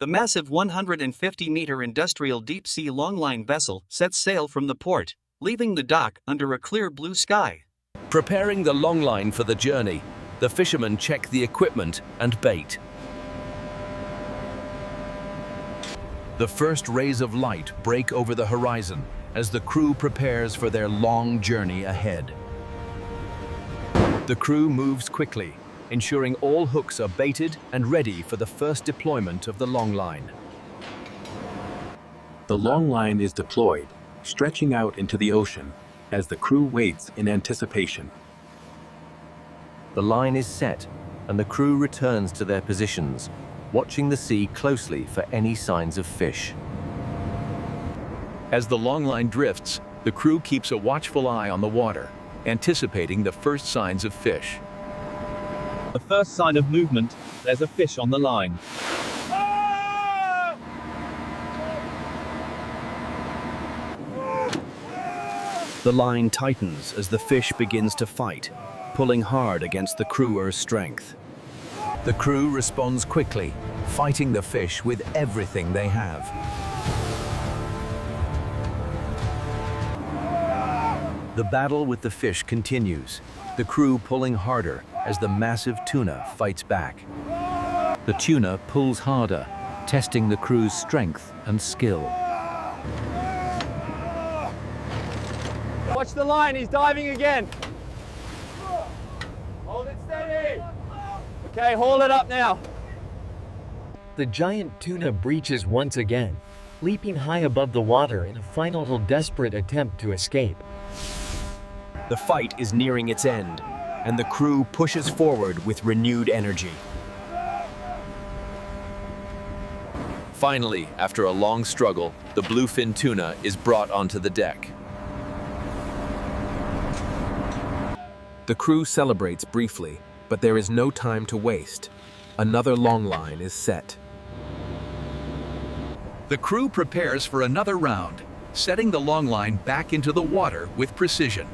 The massive 150-meter industrial deep-sea Longline vessel sets sail from the port, leaving the dock under a clear blue sky. Preparing the Longline for the journey, the fishermen check the equipment and bait. The first rays of light break over the horizon as the crew prepares for their long journey ahead. The crew moves quickly, ensuring all hooks are baited and ready for the first deployment of the Longline. The Longline is deployed, stretching out into the ocean as the crew waits in anticipation. The line is set, and the crew returns to their positions, watching the sea closely for any signs of fish. As the Longline drifts, the crew keeps a watchful eye on the water, anticipating the first signs of fish. The first sign of movement, there's a fish on the line. The line tightens as the fish begins to fight, pulling hard against the crewer's strength. The crew responds quickly, fighting the fish with everything they have. The battle with the fish continues, the crew pulling harder as the massive tuna fights back. The tuna pulls harder, testing the crew's strength and skill. Watch the line, he's diving again. Hold it steady. Okay, haul it up now. The giant tuna breaches once again, leaping high above the water in a final desperate attempt to escape. The fight is nearing its end, and the crew pushes forward with renewed energy. Finally, after a long struggle, the bluefin tuna is brought onto the deck. The crew celebrates briefly, but there is no time to waste. Another Longline is set. The crew prepares for another round, setting the Longline back into the water with precision.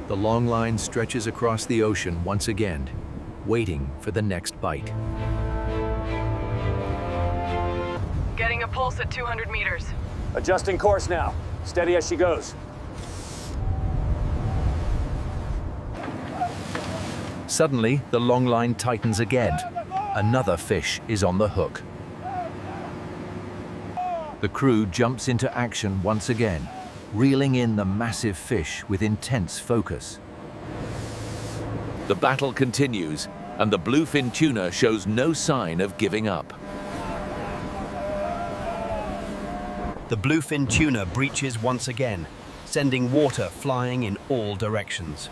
The Longline stretches across the ocean once again, waiting for the next bite. Getting a pulse at 200 meters. Adjusting course now. Steady as she goes. Suddenly, the Longline tightens again. Another fish is on the hook. The crew jumps into action once again, reeling in the massive fish with intense focus. The battle continues, and the bluefin tuna shows no sign of giving up. The bluefin tuna breaches once again, sending water flying in all directions.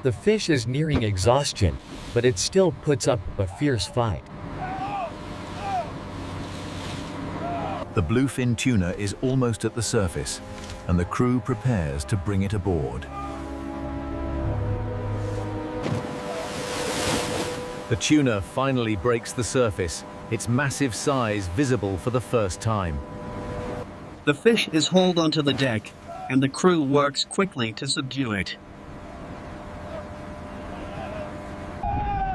The fish is nearing exhaustion, but it still puts up a fierce fight. The bluefin tuna is almost at the surface, and the crew prepares to bring it aboard. The tuna finally breaks the surface, its massive size visible for the first time. The fish is hauled onto the deck, and the crew works quickly to subdue it.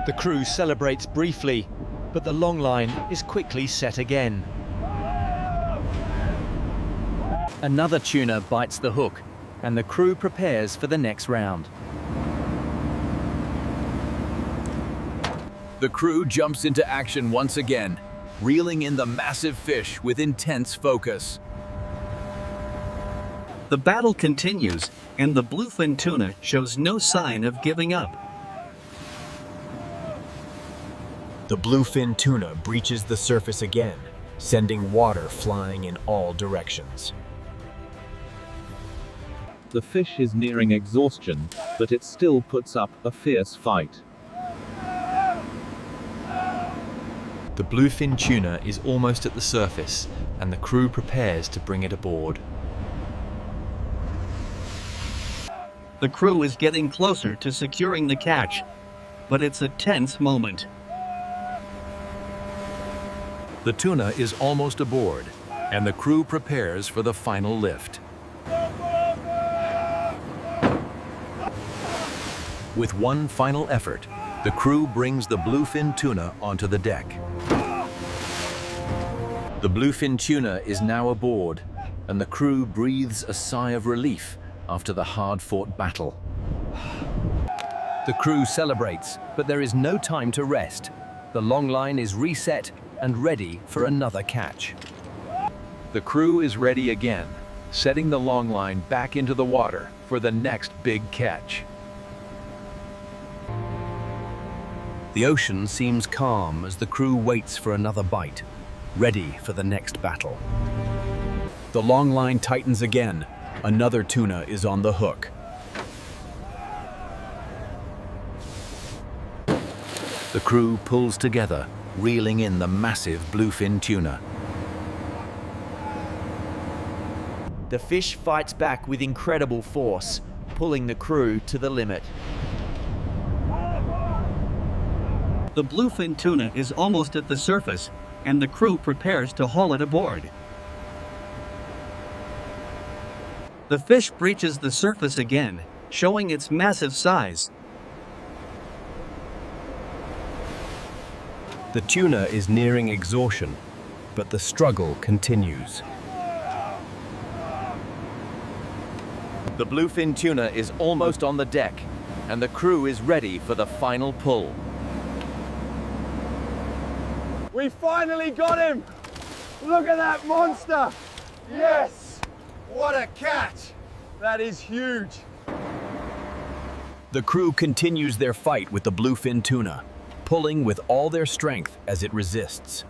The crew celebrates briefly, but the Longline is quickly set again. Another tuna bites the hook, and the crew prepares for the next round. The crew jumps into action once again, reeling in the massive fish with intense focus. The battle continues, and the bluefin tuna shows no sign of giving up. The bluefin tuna breaches the surface again, sending water flying in all directions. The fish is nearing exhaustion, but it still puts up a fierce fight. The bluefin tuna is almost at the surface, and the crew prepares to bring it aboard. The crew is getting closer to securing the catch, but it's a tense moment. The tuna is almost aboard, and the crew prepares for the final lift. With one final effort, The crew brings the bluefin tuna onto the deck. The bluefin tuna is now aboard, and the crew breathes a sigh of relief after the hard-fought battle. The crew celebrates, but there is no time to rest. The longline is reset and ready for another catch. The crew is ready again, setting the longline back into the water for the next big catch. The ocean seems calm as the crew waits for another bite, ready for the next battle. The long line tightens again. Another tuna is on the hook. The crew pulls together, reeling in the massive bluefin tuna. The fish fights back with incredible force, pulling the crew to the limit. The bluefin tuna is almost at the surface, and the crew prepares to haul it aboard. The fish breaches the surface again, showing its massive size. The tuna is nearing exhaustion, but the struggle continues. The bluefin tuna is almost on the deck, and the crew is ready for the final pull. We finally got him! Look at that monster! Yes! What a catch! That is huge! The crew continues their fight with the bluefin tuna, pulling with all their strength as it resists.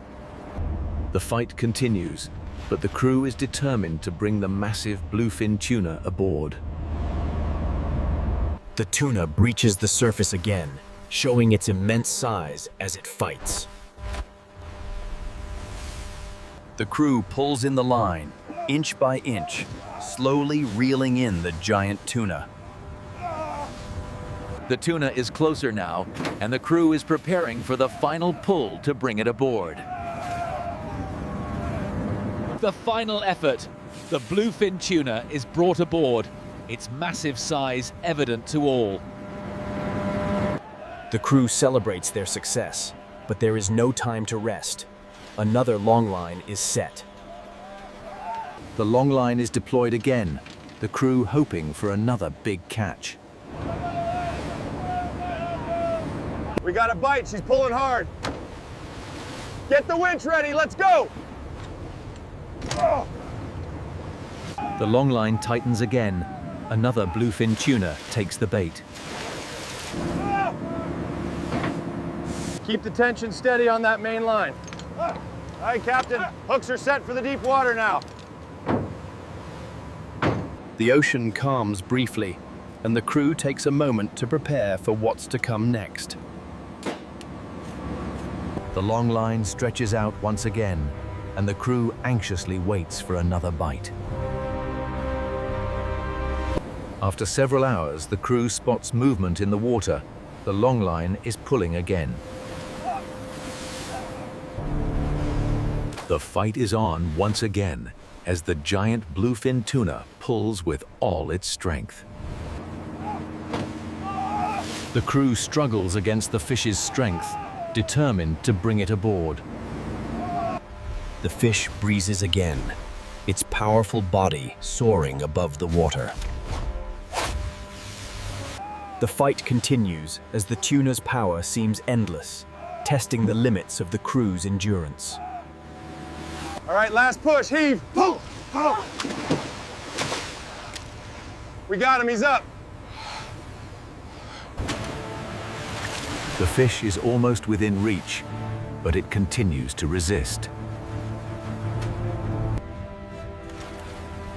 The fight continues, but the crew is determined to bring the massive bluefin tuna aboard. The tuna breaches the surface again, showing its immense size as it fights. The crew pulls in the line, inch by inch, slowly reeling in the giant tuna. The tuna is closer now, and the crew is preparing for the final pull to bring it aboard. The final effort. The bluefin tuna is brought aboard, its massive size evident to all. The crew celebrates their success, but there is no time to rest. Another long line is set. The long line is deployed again, the crew hoping for another big catch. We got a bite, she's pulling hard. Get the winch ready, let's go! Oh. The long line tightens again. Another bluefin tuna takes the bait. Keep the tension steady on that main line. All right, Captain, hooks are set for the deep water now. The ocean calms briefly, and the crew takes a moment to prepare for what's to come next. The long line stretches out once again, and the crew anxiously waits for another bite. After several hours, the crew spots movement in the water. The long line is pulling again. The fight is on once again as the giant bluefin tuna pulls with all its strength. The crew struggles against the fish's strength, determined to bring it aboard. The fish breezes again, its powerful body soaring above the water. The fight continues as the tuna's power seems endless, testing the limits of the crew's endurance. All right, last push, heave, pull, pull. We got him, he's up. The fish is almost within reach, but it continues to resist.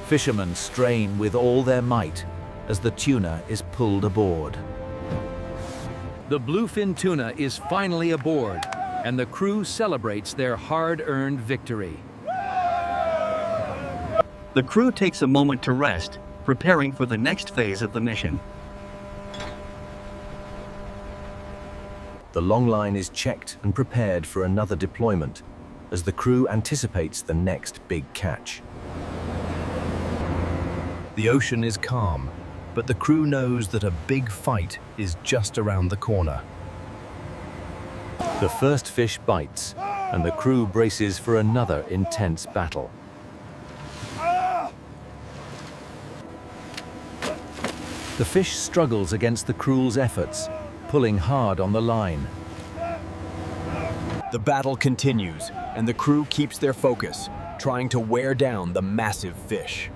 Fishermen strain with all their might as the tuna is pulled aboard. The bluefin tuna is finally aboard, and the crew celebrates their hard-earned victory. The crew takes a moment to rest, preparing for the next phase of the mission. The long line is checked and prepared for another deployment as the crew anticipates the next big catch. The ocean is calm, but the crew knows that a big fight is just around the corner. The first fish bites, and the crew braces for another intense battle. The fish struggles against the crew's efforts, pulling hard on the line. The battle continues, and the crew keeps their focus, trying to wear down the massive fish.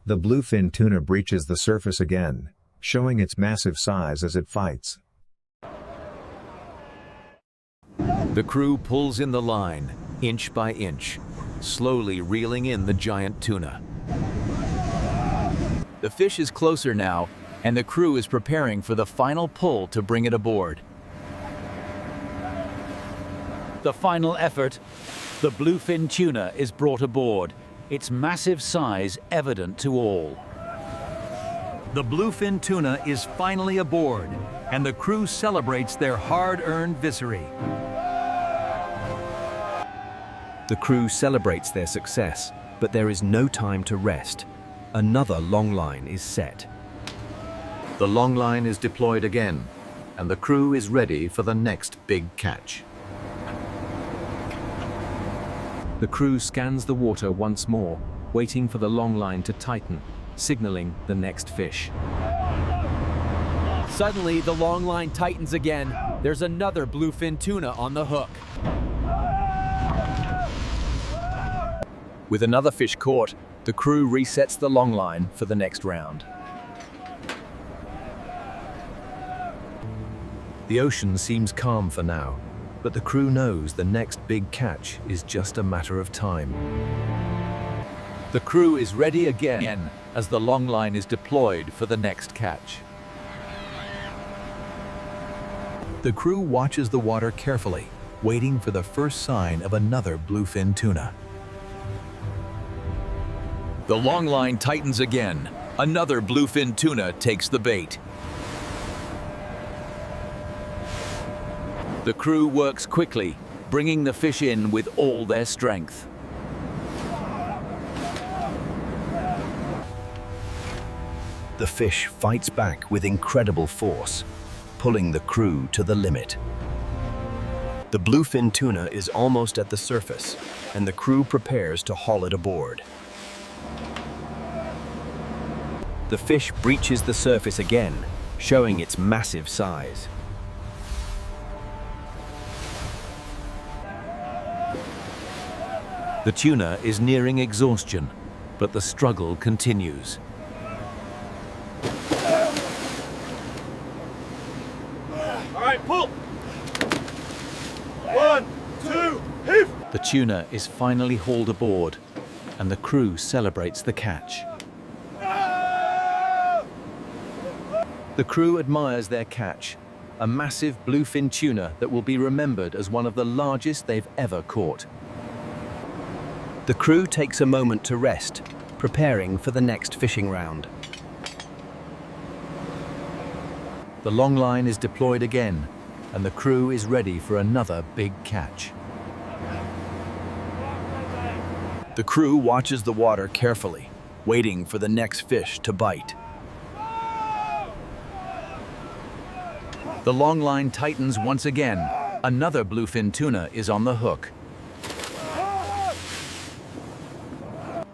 The bluefin tuna breaches the surface again, showing its massive size as it fights. The crew pulls in the line, inch by inch, slowly reeling in the giant tuna. The fish is closer now, and the crew is preparing for the final pull to bring it aboard. The final effort, the bluefin tuna is brought aboard, its massive size evident to all. The bluefin tuna is finally aboard, and the crew celebrates their hard-earned victory. The crew celebrates their success, but there is no time to rest. Another longline is set. The longline is deployed again, and the crew is ready for the next big catch. The crew scans the water once more, waiting for the longline to tighten, signaling the next fish. Suddenly, the long line tightens again. There's another bluefin tuna on the hook. With another fish caught, the crew resets the longline for the next round. The ocean seems calm for now, but the crew knows the next big catch is just a matter of time. The crew is ready again as the longline is deployed for the next catch. The crew watches the water carefully, waiting for the first sign of another bluefin tuna. The longline tightens again. Another bluefin tuna takes the bait. The crew works quickly, bringing the fish in with all their strength. The fish fights back with incredible force, pulling the crew to the limit. The bluefin tuna is almost at the surface, and the crew prepares to haul it aboard. The fish breaches the surface again, showing its massive size. The tuna is nearing exhaustion, but the struggle continues. All right, pull. 1, 2, heave. The tuna is finally hauled aboard, and the crew celebrates the catch. The crew admires their catch, a massive bluefin tuna that will be remembered as one of the largest they've ever caught. The crew takes a moment to rest, preparing for the next fishing round. The longline is deployed again, and the crew is ready for another big catch. The crew watches the water carefully, waiting for the next fish to bite. The longline tightens once again. Another bluefin tuna is on the hook.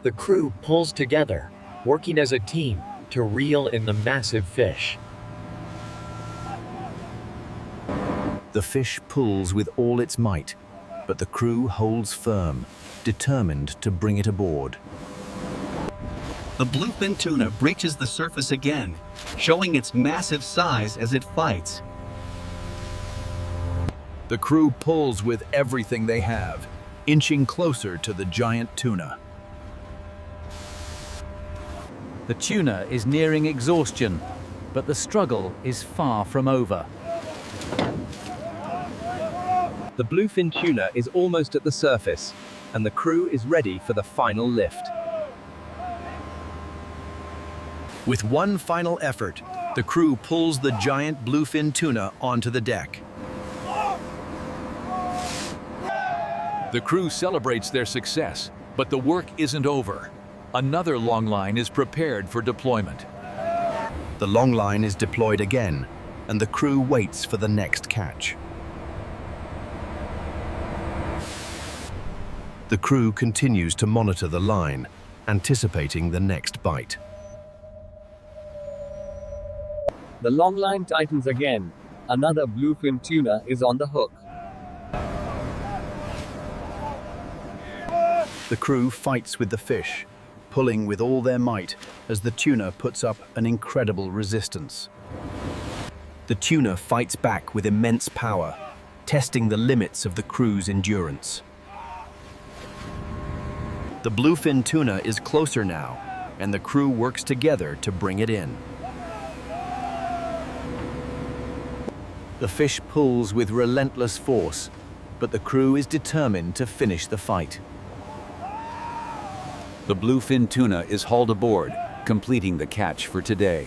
The crew pulls together, working as a team to reel in the massive fish. The fish pulls with all its might, but the crew holds firm, determined to bring it aboard. The bluefin tuna breaches the surface again, showing its massive size as it fights. The crew pulls with everything they have, inching closer to the giant tuna. The tuna is nearing exhaustion, but the struggle is far from over. The bluefin tuna is almost at the surface, and the crew is ready for the final lift. With one final effort, the crew pulls the giant bluefin tuna onto the deck. The crew celebrates their success, but the work isn't over. Another longline is prepared for deployment. The longline is deployed again, and the crew waits for the next catch. The crew continues to monitor the line, anticipating the next bite. The Longline tightens again. Another bluefin tuna is on the hook. The crew fights with the fish, pulling with all their might as the tuna puts up an incredible resistance. The tuna fights back with immense power, testing the limits of the crew's endurance. The bluefin tuna is closer now, and the crew works together to bring it in. The fish pulls with relentless force, but the crew is determined to finish the fight. The bluefin tuna is hauled aboard, completing the catch for today.